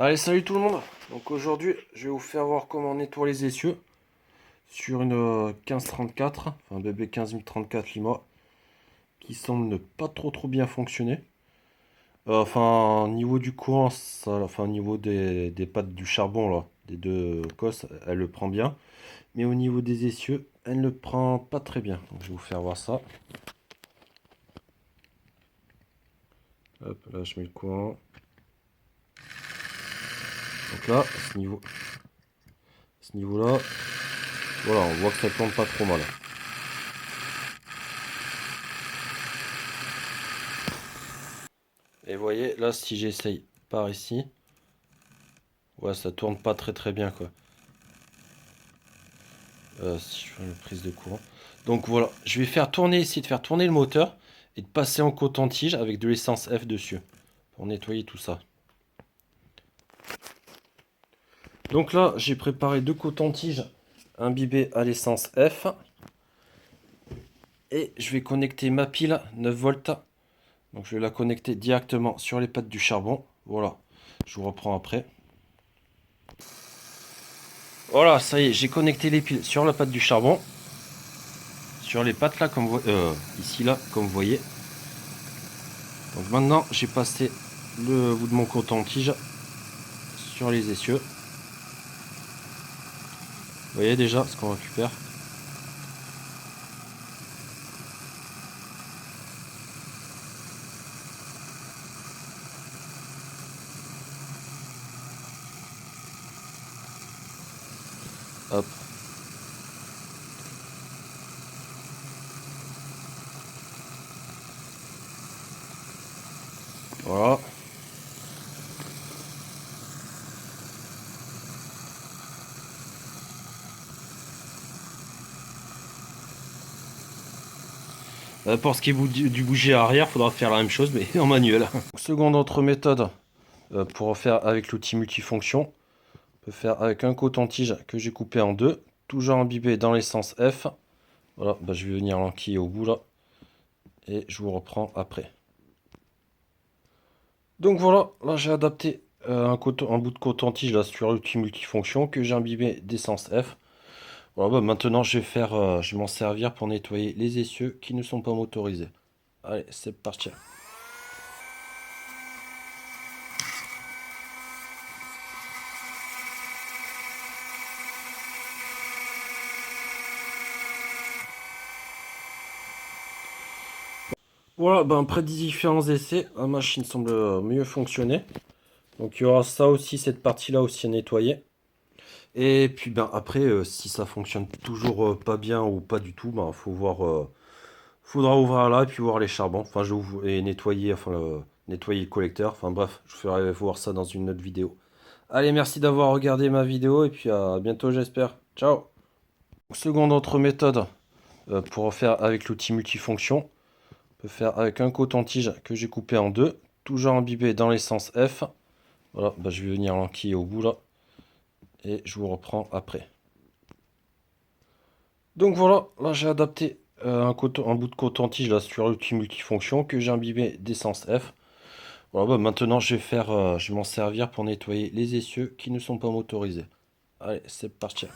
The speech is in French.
Allez, salut tout le monde. Donc aujourd'hui, je vais vous faire voir comment on nettoie les essieux sur une 1534, enfin BB 15034 Lima, qui semble ne pas trop bien fonctionner. Enfin, au niveau du courant, enfin au niveau des pattes du charbon là, des deux cosses, elle le prend bien. Mais au niveau des essieux, elle ne le prend pas très bien. Donc je vais vous faire voir ça. Hop, là je mets le courant. Donc là, à ce niveau-là, voilà, on voit que ça tourne pas trop mal. Et vous voyez, là, si j'essaye par ici, ouais, ça tourne pas très bien, quoi. Si je fais une prise de courant. Donc voilà, je vais faire tourner ici, de faire tourner le moteur et de passer en coton-tige avec de l'essence F dessus pour nettoyer tout ça. Donc là, j'ai préparé deux cotons-tiges imbibés à l'essence F et je vais connecter ma pile 9 volts. Donc je vais la connecter directement sur les pattes du charbon. Voilà, je vous reprends après. Voilà, ça y est, j'ai connecté les piles sur la patte du charbon. Sur les pattes là, comme ici là, comme vous voyez. Donc maintenant, j'ai passé le bout de mon coton-tige sur les essieux. Vous voyez déjà ce qu'on récupère. Hop. Voilà. Pour ce qui est du bouger arrière, il faudra faire la même chose, mais en manuel. Seconde autre méthode pour faire avec l'outil multifonction. On peut faire avec un coton-tige que j'ai coupé en deux, toujours imbibé dans l'essence F. Voilà, bah, je vais venir l'enquiller au bout là. Et je vous reprends après. Donc voilà, là j'ai adapté un bout de coton-tige là sur l'outil multifonction que j'ai imbibé d'essence F. Voilà, bah maintenant je vais m'en servir pour nettoyer les essieux qui ne sont pas motorisés. Allez, c'est parti. Voilà, ben après différents essais, la machine semble mieux fonctionner. Donc il y aura ça aussi, cette partie-là aussi à nettoyer. Et puis ben après, si ça fonctionne toujours pas bien ou pas du tout, ben faut voir, faudra ouvrir là et puis voir les charbons. Enfin, et nettoyer, nettoyer le collecteur. Enfin bref, je ferai voir ça dans une autre vidéo. Allez, merci d'avoir regardé ma vidéo et puis à bientôt j'espère. Ciao. Seconde autre méthode pour faire avec l'outil multifonction. On peut faire avec un coton-tige que j'ai coupé en deux, toujours imbibé dans l'essence F. Voilà, bah, je vais venir l'enquiller au bout là. Et je vous reprends après. Donc voilà, là j'ai adapté un bout de coton-tige là sur l'outil multifonction que j'ai imbibé d'essence F. Voilà, bah, maintenant je vais m'en servir pour nettoyer les essieux qui ne sont pas motorisés. Allez, c'est parti.